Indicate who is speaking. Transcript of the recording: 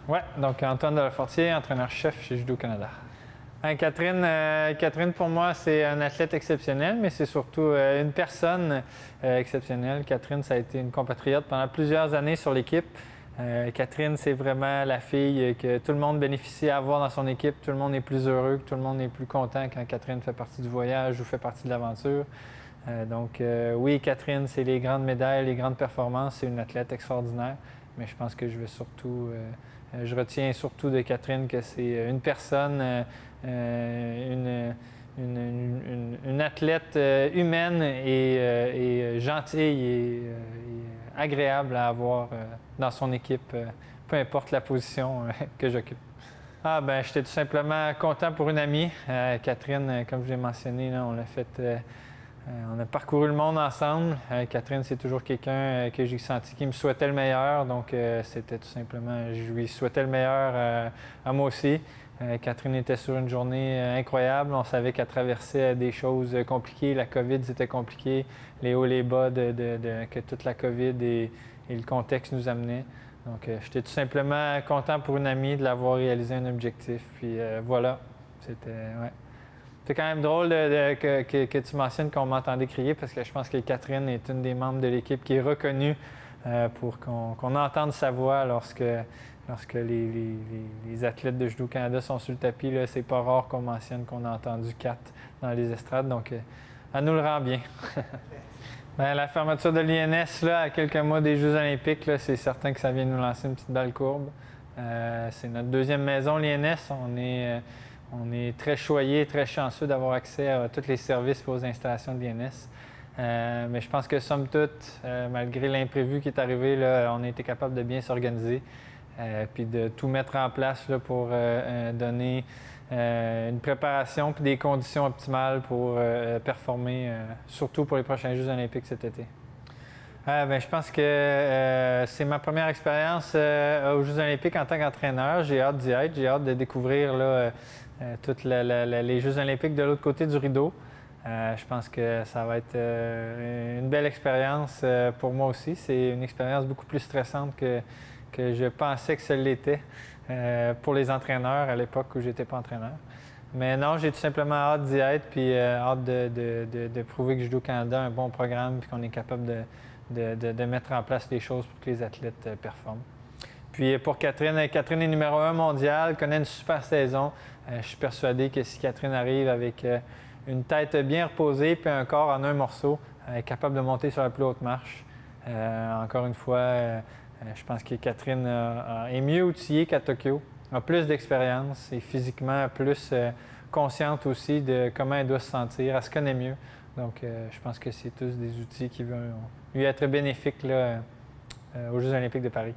Speaker 1: Oui, donc Antoine Delafortier, entraîneur-chef chez Judo Canada. Catherine, pour moi, c'est un athlète exceptionnel, mais c'est surtout une personne exceptionnelle. Catherine, ça a été une compatriote pendant plusieurs années sur l'équipe. Catherine, c'est vraiment la fille que tout le monde bénéficie à avoir dans son équipe. Tout le monde est plus heureux, tout le monde est plus content quand Catherine fait partie du voyage ou fait partie de l'aventure. Oui, Catherine, c'est les grandes médailles, les grandes performances. C'est une athlète extraordinaire, mais je pense que je retiens surtout de Catherine que c'est une personne, une athlète humaine et gentille et agréable à avoir dans son équipe, peu importe la position que j'occupe. J'étais tout simplement content pour une amie. Catherine, comme je l'ai mentionné, là, on a parcouru le monde ensemble. Catherine, c'est toujours quelqu'un que j'ai senti qui me souhaitait le meilleur. Donc, c'était tout simplement, je lui souhaitais le meilleur à moi aussi. Catherine était sur une journée incroyable. On savait qu'elle traversait des choses compliquées. La COVID, c'était compliqué. Les hauts et les bas que toute la COVID et le contexte nous amenaient. Donc, j'étais tout simplement content pour une amie de l'avoir réalisé un objectif. Puis voilà, ouais. C'est quand même drôle que tu mentionnes qu'on m'entendait crier parce que je pense que Catherine est une des membres de l'équipe qui est reconnue pour qu'on entende sa voix lorsque les athlètes de Judo Canada sont sur le tapis. Là, c'est pas rare qu'on mentionne qu'on a entendu Kat dans les estrades, donc elle nous le rend bien. La fermeture de l'INS, là, à quelques mois des Jeux olympiques, là, c'est certain que ça vient nous lancer une petite belle courbe. C'est notre deuxième maison, l'INS. On est très choyés, très chanceux d'avoir accès à tous les services et aux installations de l'INS. Mais je pense que somme toute, malgré l'imprévu qui est arrivé, là, on a été capable de bien s'organiser puis de tout mettre en place là, pour donner une préparation puis des conditions optimales pour performer, surtout pour les prochains Jeux olympiques cet été. Je pense que c'est ma première expérience aux Jeux olympiques en tant qu'entraîneur. J'ai hâte d'y être. J'ai hâte de découvrir là, tous les Jeux olympiques de l'autre côté du rideau. Je pense que ça va être une belle expérience pour moi aussi. C'est une expérience beaucoup plus stressante que je pensais que ce l'était pour les entraîneurs à l'époque où je n'étais pas entraîneur. Mais non, j'ai tout simplement hâte d'y être puis hâte de prouver que Judo Canada a un bon programme puis qu'on est capable de mettre en place les choses pour que les athlètes performent. Puis pour Catherine est numéro 1 mondial, connaît une super saison. Je suis persuadé que si Catherine arrive avec une tête bien reposée puis un corps en un morceau, elle est capable de monter sur la plus haute marche. Encore une fois, je pense que Catherine est mieux outillée qu'à Tokyo, a plus d'expérience et physiquement plus consciente aussi de comment elle doit se sentir. Elle se connaît mieux. Donc, je pense que c'est tous des outils qui vont lui être bénéfiques là, aux Jeux olympiques de Paris.